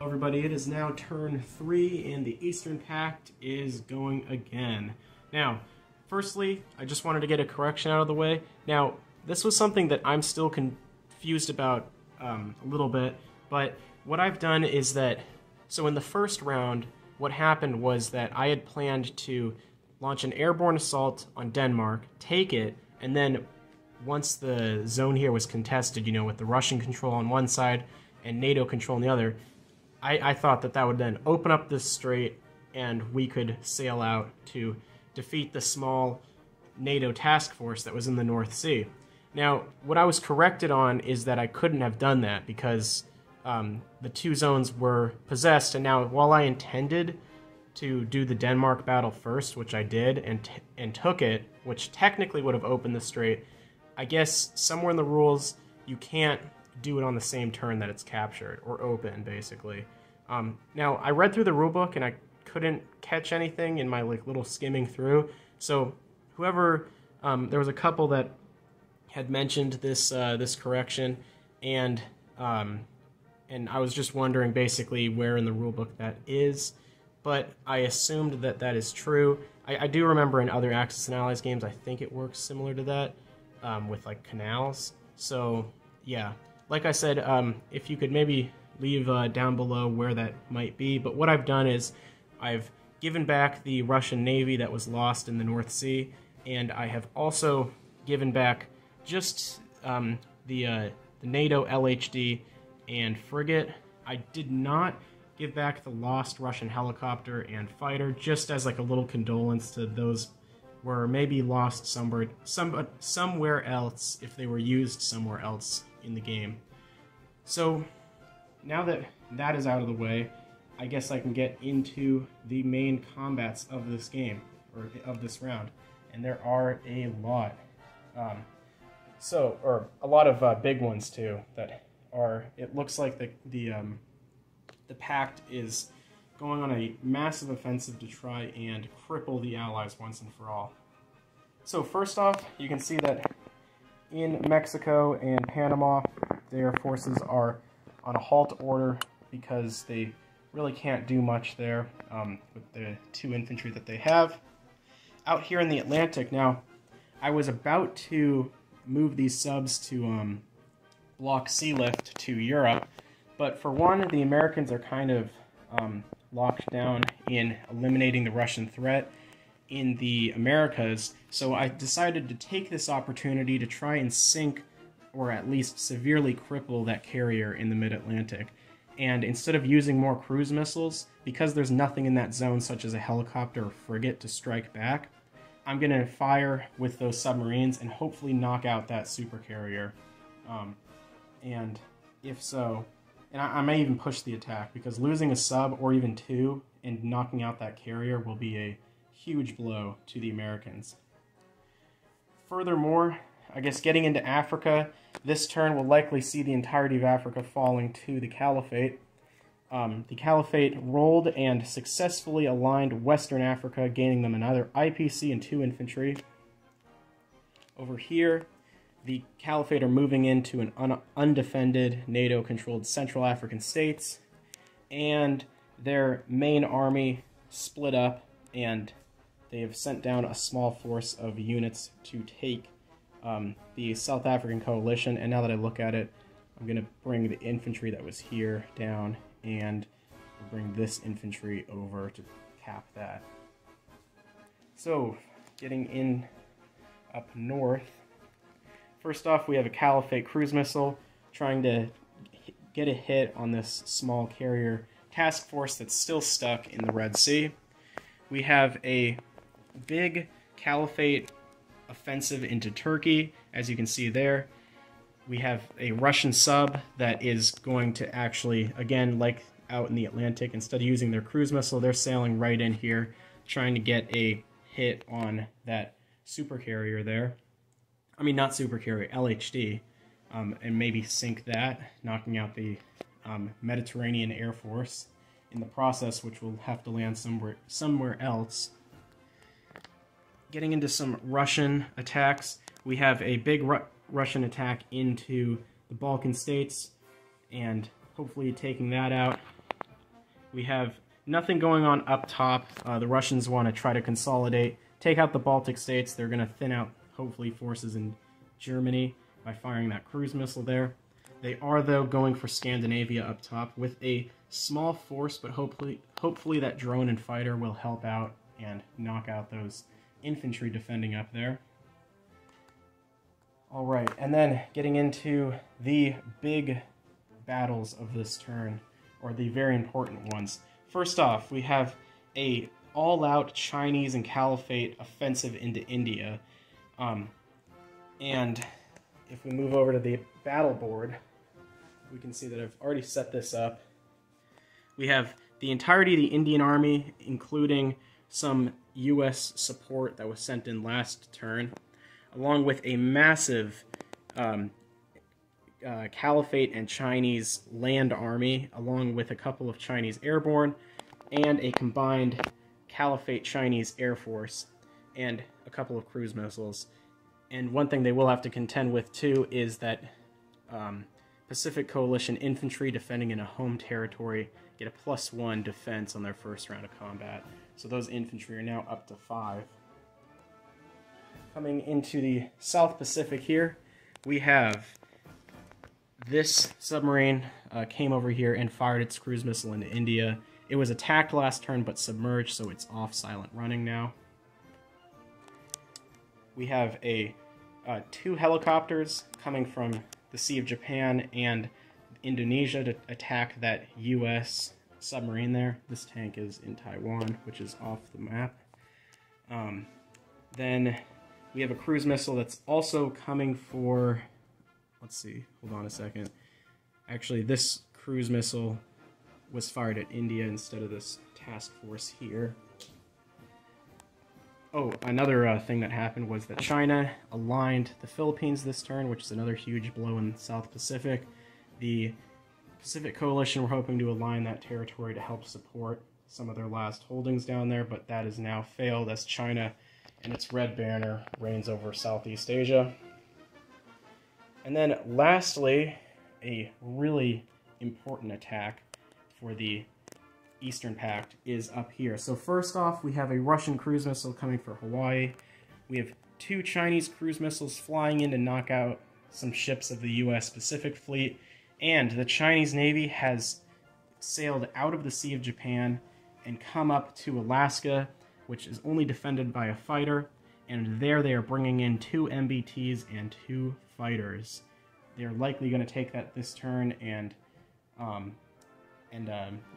Everybody, it is now turn 3 and the Eastern Pact is going again. Now, firstly, I just wanted to get a correction out of the way. Now, this was something that I'm still confused about a little bit, but what I've done is that, so in the first round, what happened was that I had planned to launch an airborne assault on Denmark, take it, and then once the zone here was contested, you know, with the Russian control on one side and NATO control on the other, I thought that that would then open up this strait and we could sail out to defeat the small NATO task force that was in the North Sea. Now, what I was corrected on is that I couldn't have done that because the two zones were possessed, and now while I intended to do the Denmark battle first, which I did, and took it, which technically would have opened the strait, I guess somewhere in the rules you can't do it on the same turn that it's captured, or open, basically. Now, I read through the rulebook and I couldn't catch anything in my little skimming through, so whoever, there was a couple that had mentioned this this correction, and I was just wondering basically where in the rulebook that is, but I assumed that that is true. I do remember in other Axis and Allies games, I think it works similar to that, with like canals. So yeah, like I said, if you could maybe leave down below where that might be. But what I've done is I've given back the Russian Navy that was lost in the North Sea, and I have also given back just the NATO LHD and frigate. I did not give back the lost Russian helicopter and fighter, just as like a little condolence to those were maybe lost somewhere else if they were used somewhere else in the game. So now that that is out of the way, I guess I can get into the main combats of this game, or of this round, and there are a lot. Or a lot of big ones too that are. It looks like the Pact is going on a massive offensive to try and cripple the Allies once and for all. So first off, you can see that in Mexico and Panama, their forces are on a halt order because they really can't do much there with the 2 infantry that they have. Out here in the Atlantic now, I was about to move these subs to block sea lift to Europe, but for one, the Americans are kind of locked down in eliminating the Russian threat in the Americas, so I decided to take this opportunity to try and sink, or at least severely cripple, that carrier in the mid-Atlantic. And instead of using more cruise missiles, because there's nothing in that zone such as a helicopter or frigate to strike back, I'm going to fire with those submarines and hopefully knock out that supercarrier. And if so, and I may even push the attack, because losing a sub or even 2 and knocking out that carrier will be a huge blow to the Americans. Furthermore, I guess getting into Africa, this turn will likely see the entirety of Africa falling to the Caliphate. The Caliphate rolled and successfully aligned Western Africa, gaining them another IPC and 2 infantry. Over here, the Caliphate are moving into an undefended NATO-controlled Central African states, and their main army split up, and they have sent down a small force of units to take the South African coalition. And now that I look at it, I'm going to bring the infantry that was here down, and bring this infantry over to cap that. So, getting in up north, first off, we have a Caliphate cruise missile trying to get a hit on this small carrier task force that's still stuck in the Red Sea. We have a big Caliphate offensive into Turkey, as you can see there. We have a Russian sub that is going to actually, again, like out in the Atlantic, instead of using their cruise missile, they're sailing right in here, trying to get a hit on that supercarrier there. I mean, not supercarrier, LHD, and maybe sink that, knocking out the Mediterranean Air Force in the process, which will have to land somewhere else. Getting into some Russian attacks, we have a big Russian attack into the Balkan states, and hopefully taking that out. we have nothing going on up top. The Russians want to try to consolidate, take out the Baltic states. They're going to thin out, hopefully, forces in Germany by firing that cruise missile there. They are, though, going for Scandinavia up top with a small force, but hopefully that drone and fighter will help out and knock out those infantry defending up there. Alright, and then getting into the big battles of this turn, or the very important ones. First off, we have a all-out Chinese and Caliphate offensive into India. And if we move over to the battle board, we can see that I've already set this up. We have the entirety of the Indian Army, including some U.S. support that was sent in last turn, along with a massive Caliphate and Chinese land army, along with a couple of Chinese airborne, and a combined Caliphate Chinese Air Force, and a couple of cruise missiles. And one thing they will have to contend with, too, is that Pacific Coalition infantry defending in a home territory get a +1 defense on their first round of combat. So those infantry are now up to 5. Coming into the South Pacific here, we have this submarine came over here and fired its cruise missile into India. It was attacked last turn but submerged, so it's off silent running now. We have 2 helicopters coming from the Sea of Japan and Indonesia to attack that U.S. submarine there. This tank is in Taiwan, which is off the map. Then we have a cruise missile that's also coming for... Let's see, hold on a second. Actually, this cruise missile was fired at India instead of this task force here. Oh, another thing that happened was that China aligned the Philippines this turn, which is another huge blow in the South Pacific. The Pacific Coalition were hoping to align that territory to help support some of their last holdings down there, but that has now failed as China and its red banner reigns over Southeast Asia. And then lastly, a really important attack for the Eastern Pact is up here. So first off, we have a Russian cruise missile coming for Hawaii. We have 2 Chinese cruise missiles flying in to knock out some ships of the U.S. Pacific Fleet, and the Chinese Navy has sailed out of the Sea of Japan and come up to Alaska, which is only defended by a fighter, and there they are bringing in 2 MBTs and 2 fighters. They're likely going to take that this turn, and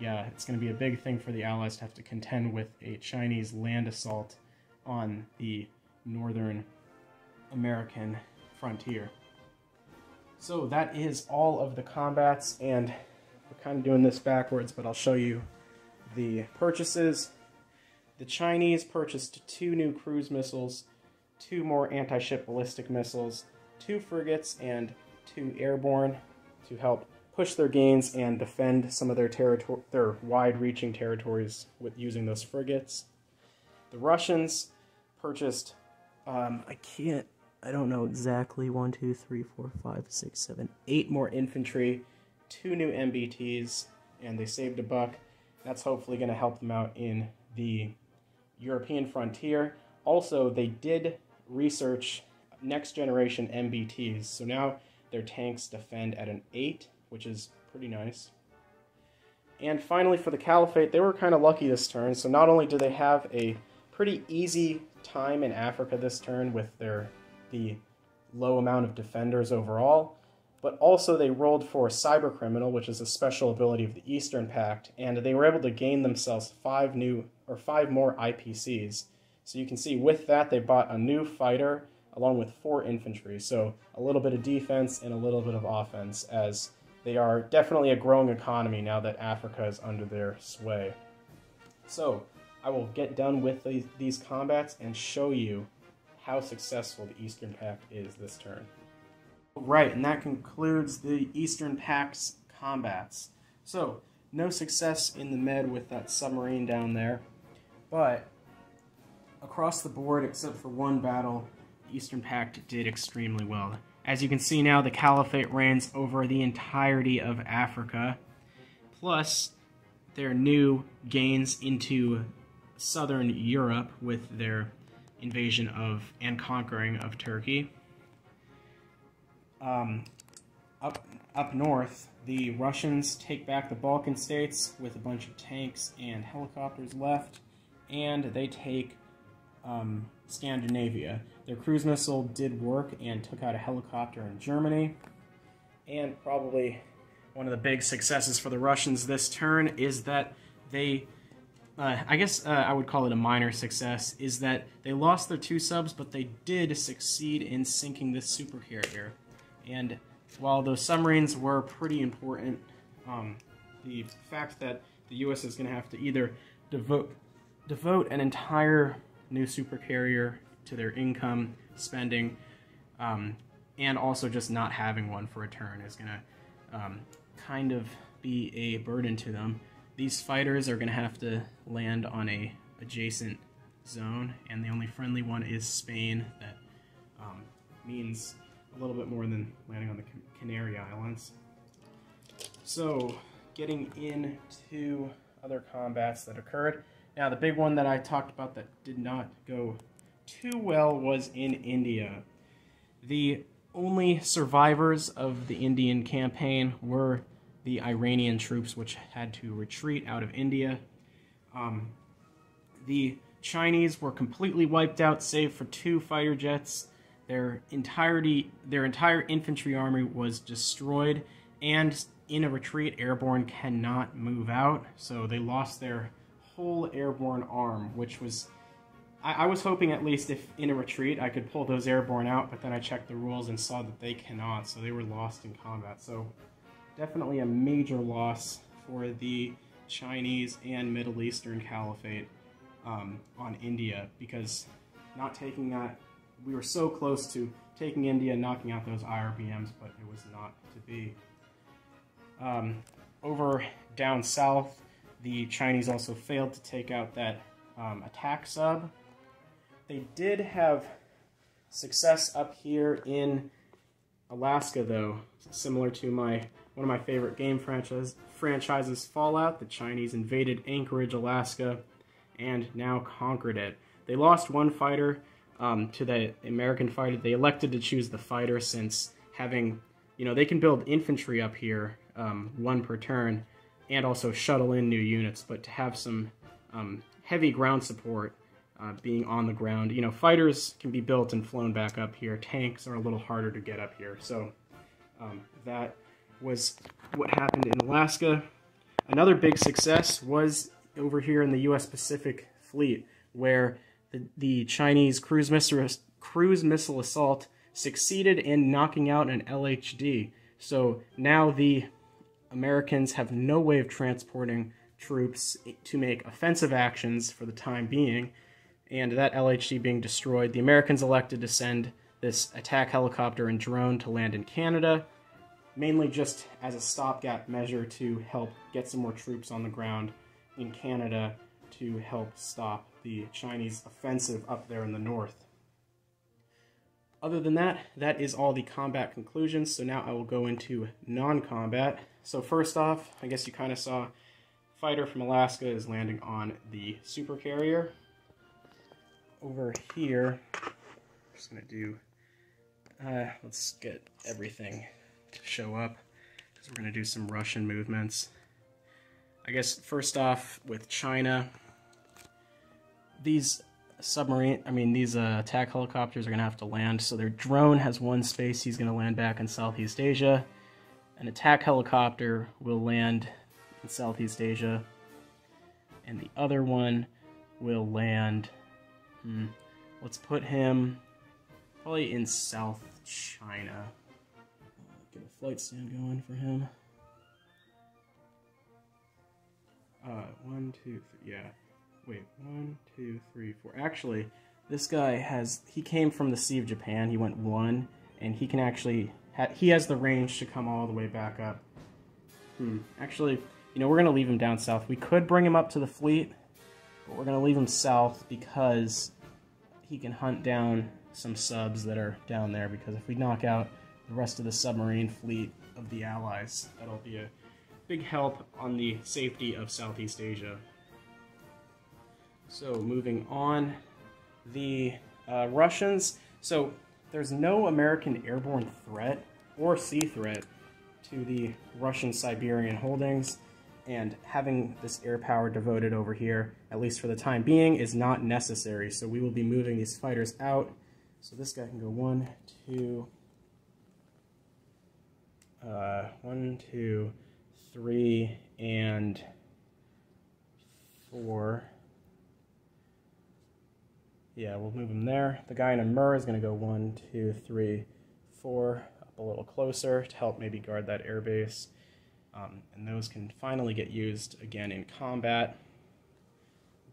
yeah, it's going to be a big thing for the Allies to have to contend with a Chinese land assault on the Northern American frontier. So that is all of the combats, and we're kind of doing this backwards, but I'll show you the purchases. The Chinese purchased 2 new cruise missiles, 2 more anti-ship ballistic missiles, 2 frigates, and 2 airborne to help push their gains and defend some of their wide-reaching territories with using those frigates. The Russians purchased, I don't know exactly, 1, 2, 3, 4, 5, 6, 7, 8 more infantry, 2 new MBTs, and they saved a buck. That's hopefully going to help them out in the European frontier. Also, they did research next-generation MBTs, so now their tanks defend at an 8, which is pretty nice. And finally, for the Caliphate, they were kind of lucky this turn, so not only do they have a pretty easy time in Africa this turn with the low amount of defenders overall, but also they rolled for Cyber Criminal, which is a special ability of the Eastern Pact, and they were able to gain themselves 5 more IPCs. So you can see with that they bought a new fighter along with 4 infantry, so a little bit of defense and a little bit of offense, as they are definitely a growing economy now that Africa is under their sway. So I will get done with these combats and show you how successful the Eastern Pact is this turn. Right, and that concludes the Eastern Pact's combats. So, no success in the Med with that submarine down there, but across the board, except for one battle, the Eastern Pact did extremely well. As you can see now, the Caliphate reigns over the entirety of Africa, plus their new gains into southern Europe with their invasion of and conquering of Turkey. Up north, the Russians take back the Balkan states with a bunch of tanks and helicopters left, and they take Scandinavia. Their cruise missile did work and took out a helicopter in Germany, and probably one of the big successes for the Russians this turn is that they, I guess I would call it a minor success, is that they lost their 2 subs, but they did succeed in sinking this supercarrier. And while those submarines were pretty important, the fact that the U.S. is going to have to either devote an entire new supercarrier to their income spending, and also just not having one for a turn is going to kind of be a burden to them. These fighters are going to have to land on a adjacent zone, and the only friendly one is Spain. That means a little bit more than landing on the Canary Islands. So, getting into other combats that occurred. Now, the big one that I talked about that did not go too well was in India. The only survivors of the Indian campaign were the Iranian troops, which had to retreat out of India. The Chinese were completely wiped out, save for 2 fighter jets. Their entire infantry army was destroyed, and in a retreat, airborne cannot move out, so they lost their whole airborne arm, which was... I was hoping at least if in a retreat I could pull those airborne out, but then I checked the rules and saw that they cannot, so they were lost in combat. So definitely a major loss for the Chinese and Middle Eastern Caliphate on India, because not taking that, we were so close to taking India and knocking out those IRBMs, but it was not to be. Over down south, the Chinese also failed to take out that attack sub. They did have success up here in Alaska, though, similar to one of my favorite game franchises, Fallout. The Chinese invaded Anchorage, Alaska, and now conquered it. They lost 1 fighter to the American fighter. They elected to choose the fighter since having, they can build infantry up here, 1 per turn, and also shuttle in new units, but to have some heavy ground support being on the ground. Fighters can be built and flown back up here. Tanks are a little harder to get up here. So that was what happened in Alaska. Another big success was over here in the U.S. Pacific Fleet, where the Chinese cruise missile assault succeeded in knocking out an LHD. So now the Americans have no way of transporting troops to make offensive actions for the time being, and that LHD being destroyed, the Americans elected to send this attack helicopter and drone to land in Canada, mainly just as a stopgap measure to help get some more troops on the ground in Canada to help stop the Chinese offensive up there in the north. Other than that, that is all the combat conclusions, so now I will go into non-combat. So first off, I guess you kind of saw fighter from Alaska is landing on the supercarrier. Over here, I'm just going to do, let's get everything to show up, because we're going to do some Russian movements. I guess first off with China, these attack helicopters are going to have to land. So their drone has 1 space, he's going to land back in Southeast Asia. An attack helicopter will land in Southeast Asia, and the other one will land, let's put him probably in South China. Get a flight stand going for him. 1, 2, 3, yeah. Wait, 1, 2, 3, 4. Actually, this guy he came from the Sea of Japan. He went 1, and he can actually, he has the range to come all the way back up. Actually, we're going to leave him down south. We could bring him up to the fleet, but we're going to leave him south because he can hunt down some subs that are down there, because if we knock out the rest of the submarine fleet of the Allies, that'll be a big help on the safety of Southeast Asia. So moving on, the Russians, so there's no American airborne threat or sea threat to the Russian Siberian holdings, and having this air power devoted over here, at least for the time being, is not necessary. So we will be moving these fighters out. So this guy can go 1, 2, 3, and 4. Yeah, we'll move him there. The guy in Amur is going to go 1, 2, 3, 4, up a little closer to help maybe guard that airbase. And those can finally get used again in combat.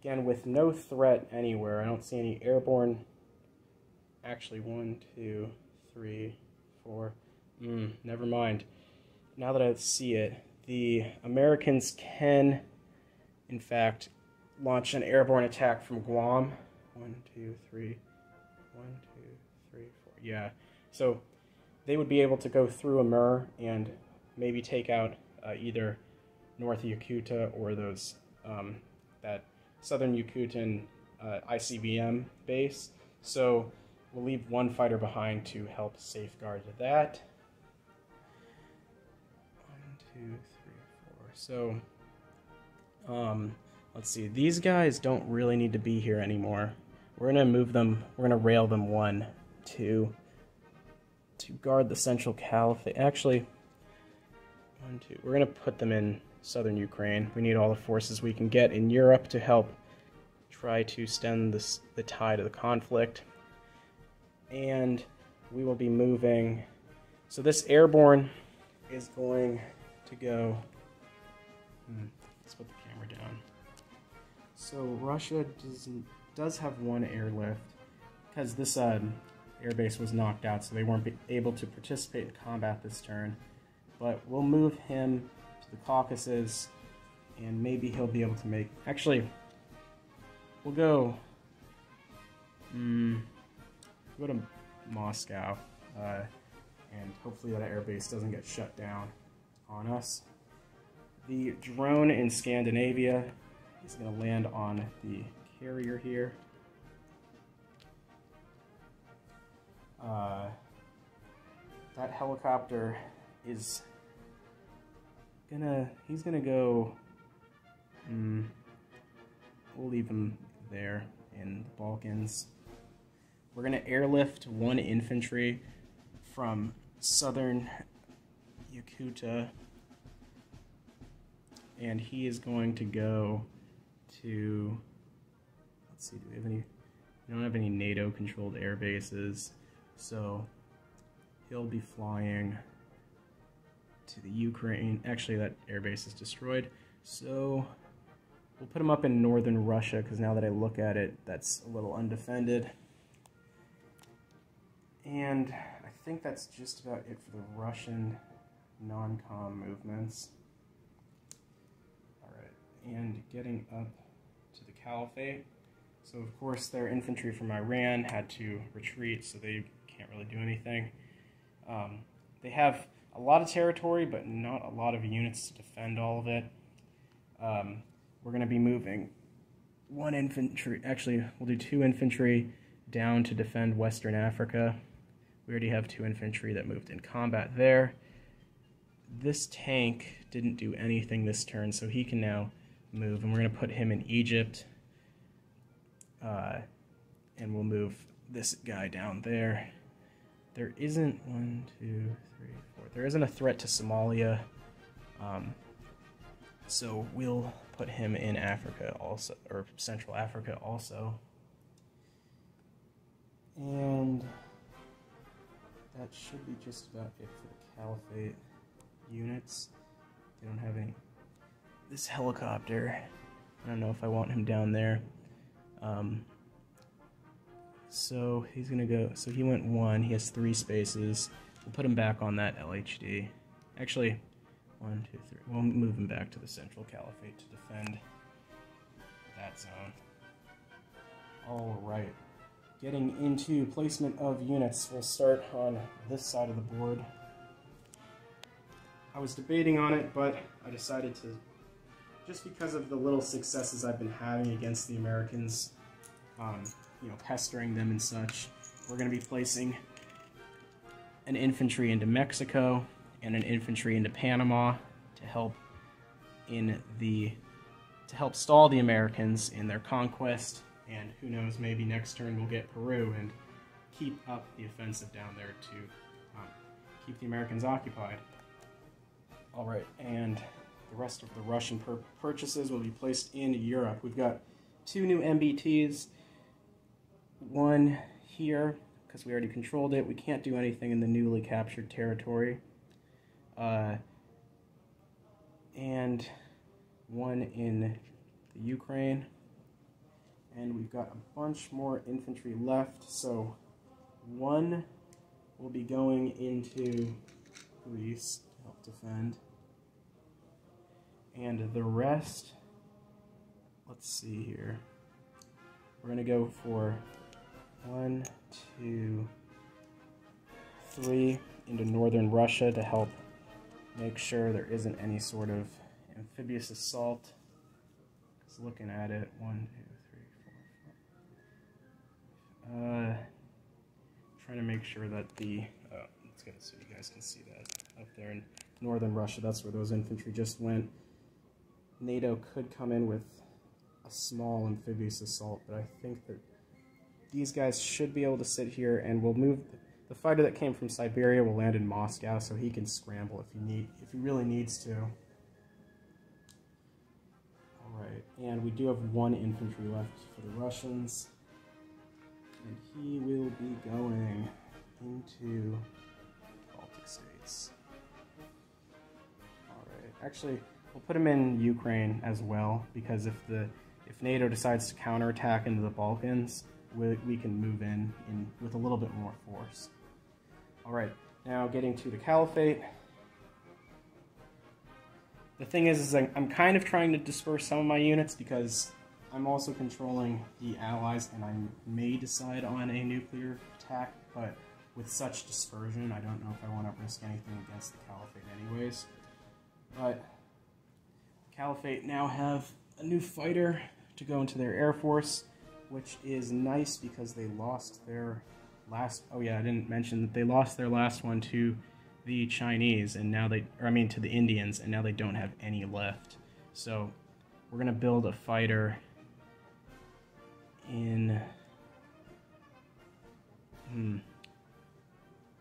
Again, with no threat anywhere. I don't see any airborne. Actually, 1, 2, 3, 4. Never mind. Now that I see it, the Americans can, in fact, launch an airborne attack from Guam. 1, 2, 3. 1, 2, 3, 4. Yeah. So they would be able to go through Amur and maybe take out either North Yakutia or those that Southern Yakutan ICBM base. So we'll leave one fighter behind to help safeguard that. 1, 2, 3, 4. So let's see. These guys don't really need to be here anymore. We're gonna move them. We're gonna rail them 1, 2 to guard the Central Caliphate. Actually, 1, 2. We're gonna put them in southern Ukraine. We need all the forces we can get in Europe to help try to stem the tide of the conflict. And we will be moving. So this airborne is going to go. Let's put the camera down. So Russia does have one airlift because this airbase was knocked out, so they weren't able to participate in combat this turn. But we'll move him to the Caucasus, and maybe he'll be able to make. Actually, we'll go. Go to Moscow, and hopefully that airbase doesn't get shut down on us. The drone in Scandinavia is going to land on the carrier here. That helicopter is he's gonna go, we'll leave him there in the Balkans. We're gonna airlift 1 infantry from southern Yakutia, and he is going to go to, let's see, do we have any, we don't have any NATO controlled air bases, so he'll be flying to the Ukraine. Actually, that airbase is destroyed, so we'll put him up in northern Russia, because now that I look at it, that's a little undefended. And I think that's just about it for the Russian non-com movements. Alright, and getting up to the Caliphate. So of course their infantry from Iran had to retreat, so they can't really do anything. They have a lot of territory, but not a lot of units to defend all of it. We're going to be moving 1 infantry, actually we'll do 2 infantry down to defend Western Africa. We already have 2 infantry that moved in combat there. This tank didn't do anything this turn, so he can now move, and we're going to put him in Egypt. And we'll move this guy down there. There isn't 1, 2, 3, 4. There isn't a threat to Somalia, so we'll put him in Africa also, or Central Africa also. And that should be just about it for the Caliphate units. They don't have any. This helicopter, I don't know if I want him down there. So he's gonna go, so he went 1, he has 3 spaces. We'll put him back on that LHD. Actually, 1, 2, 3. We'll move him back to the Central Caliphate to defend that zone. Alright. Getting into placement of units, we'll start on this side of the board. I was debating on it, but I decided to, just because of the little successes I've been having against the Americans, you know, pestering them and such, we're going to be placing an infantry into Mexico and an infantry into Panama to help stall the Americans in their conquest, and who knows, maybe next turn we'll get Peru and keep up the offensive down there to keep the Americans occupied. Alright, and the rest of the Russian purchases will be placed in Europe. We've got 2 new MBTs, one here, because we already controlled it. We can't do anything in the newly captured territory. And one in the Ukraine. And we've got a bunch more infantry left, so one will be going into Greece to help defend. And the rest, let's see here. We're going to go for 1, 2, 3 into northern Russia to help make sure there isn't any sort of amphibious assault. Just looking at it, 1, 2, 3, 4, 5. Trying to make sure that the, let's get it so you guys can see that up there in northern Russia. That's where those infantry just went. NATO could come in with a small amphibious assault, but I think that these guys should be able to sit here, and we'll move. The fighter that came from Siberia will land in Moscow, so he can scramble if he really needs to. All right, and we do have 1 infantry left for the Russians, and he will be going into Baltic states. All right, actually, we'll put him in Ukraine as well, because if NATO decides to counterattack into the Balkans, we can move in with a little bit more force. Alright, now getting to the Caliphate. The thing is I'm kind of trying to disperse some of my units because I'm also controlling the Allies, and I may decide on a nuclear attack, but with such dispersion, I don't know if I want to risk anything against the Caliphate anyways. But the Caliphate now have a new fighter to go into their air force, which is nice because they lost their last, oh yeah, I didn't mention that they lost their last one to the Chinese, and now to the Indians, and now they don't have any left. So we're gonna build a fighter in,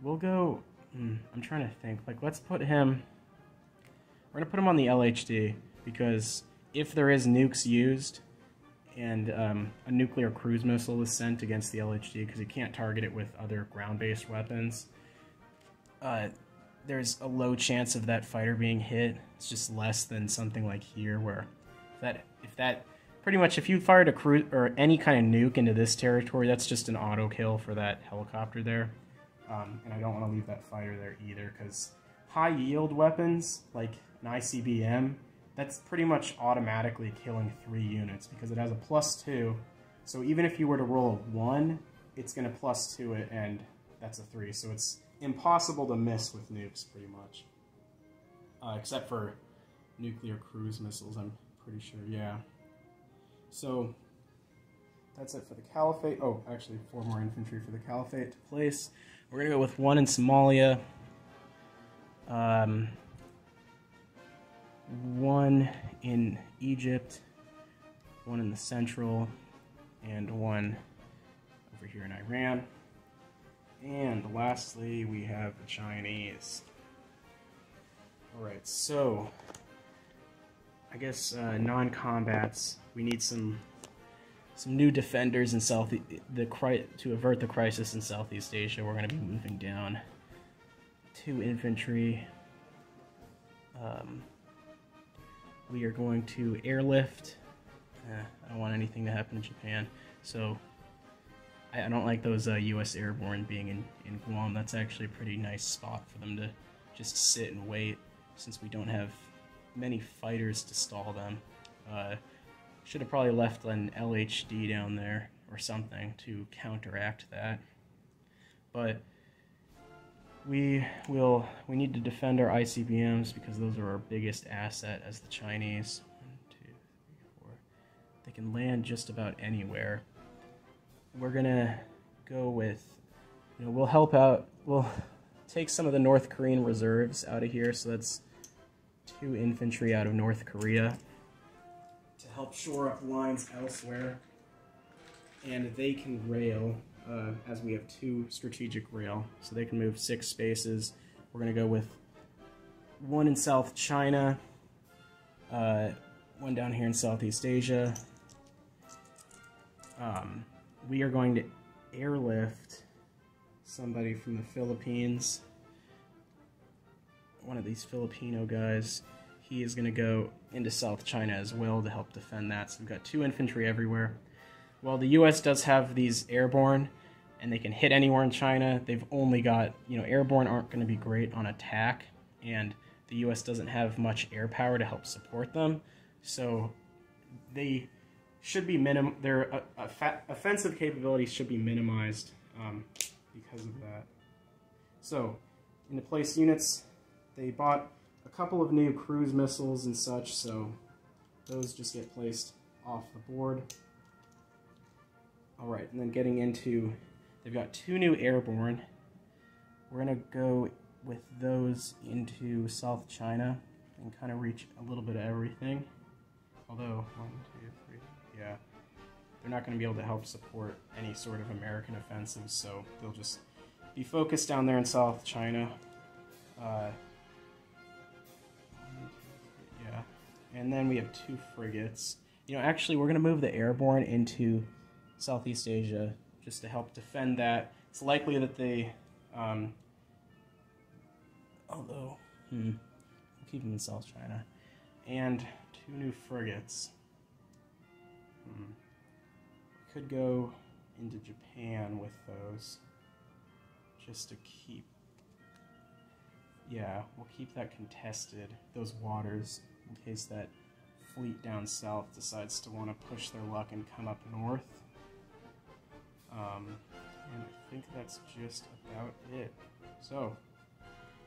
we'll go, I'm trying to think, like, let's put him, we're gonna put him on the LHD, because if there is nukes used, and a nuclear cruise missile is sent against the LHD, because you can't target it with other ground-based weapons, there's a low chance of that fighter being hit. It's just less than something like here, where if you fired a cruise or any kind of nuke into this territory, that's just an auto kill for that helicopter there. And I don't want to leave that fighter there either, because high yield weapons like an ICBM, that's pretty much automatically killing 3 units because it has a +2. So even if you were to roll a 1, it's going to +2 it, and that's a 3. So it's impossible to miss with nukes, pretty much. Except for nuclear cruise missiles, I'm pretty sure, yeah. So that's it for the Caliphate. Oh, actually 4 more infantry for the Caliphate to place. We're going to go with 1 in Somalia. 1 in Egypt, 1 in the Central, and 1 over here in Iran. And lastly, we have the Chinese. Alright, so I guess non-combats, we need some new defenders in to avert the crisis in Southeast Asia. We're going to be moving down 2 infantry. We are going to airlift. I don't want anything to happen in Japan, so I don't like those U.S. airborne being in Guam. That's actually a pretty nice spot for them to just sit and wait, since we don't have many fighters to stall them. Should have probably left an LHD down there or something to counteract that. But we need to defend our ICBMs because those are our biggest asset as the Chinese. 1, 2, 3, 4. They can land just about anywhere. We're gonna go with, we'll help out. We'll take some of the North Korean reserves out of here. So that's 2 infantry out of North Korea to help shore up lines elsewhere. And they can rail, as we have 2 strategic rail, so they can move 6 spaces. We're going to go with 1 in South China, 1 down here in Southeast Asia. We are going to airlift somebody from the Philippines. One of these Filipino guys. He is going to go into South China as well to help defend that. So we've got 2 infantry everywhere. While the U.S. does have these airborne, and they can hit anywhere in China, they've only got, airborne aren't going to be great on attack, and the U.S. doesn't have much air power to help support them. So they should be their offensive capabilities should be minimized because of that. So in the place units, they bought a couple of new cruise missiles and such, so those just get placed off the board. Alright, and then getting into, they've got 2 new airborne. We're going to go with those into South China and kind of reach a little bit of everything. Although, 1, 2, 3, yeah, they're not going to be able to help support any sort of American offensive, so they'll just be focused down there in South China. Yeah, and then we have 2 frigates. Actually, we're going to move the airborne into Southeast Asia just to help defend that. It's likely that they, we'll keep them in South China. And 2 new frigates. Could go into Japan with those, just to keep, we'll keep that contested, those waters, in case that fleet down south decides to want to push their luck and come up north. And I think that's just about it. So,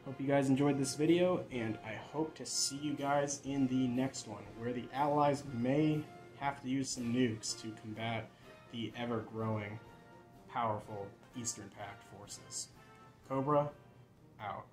hope you guys enjoyed this video, and I hope to see you guys in the next one, where the Allies may have to use some nukes to combat the ever-growing, powerful Eastern Pact forces. Cobra, out.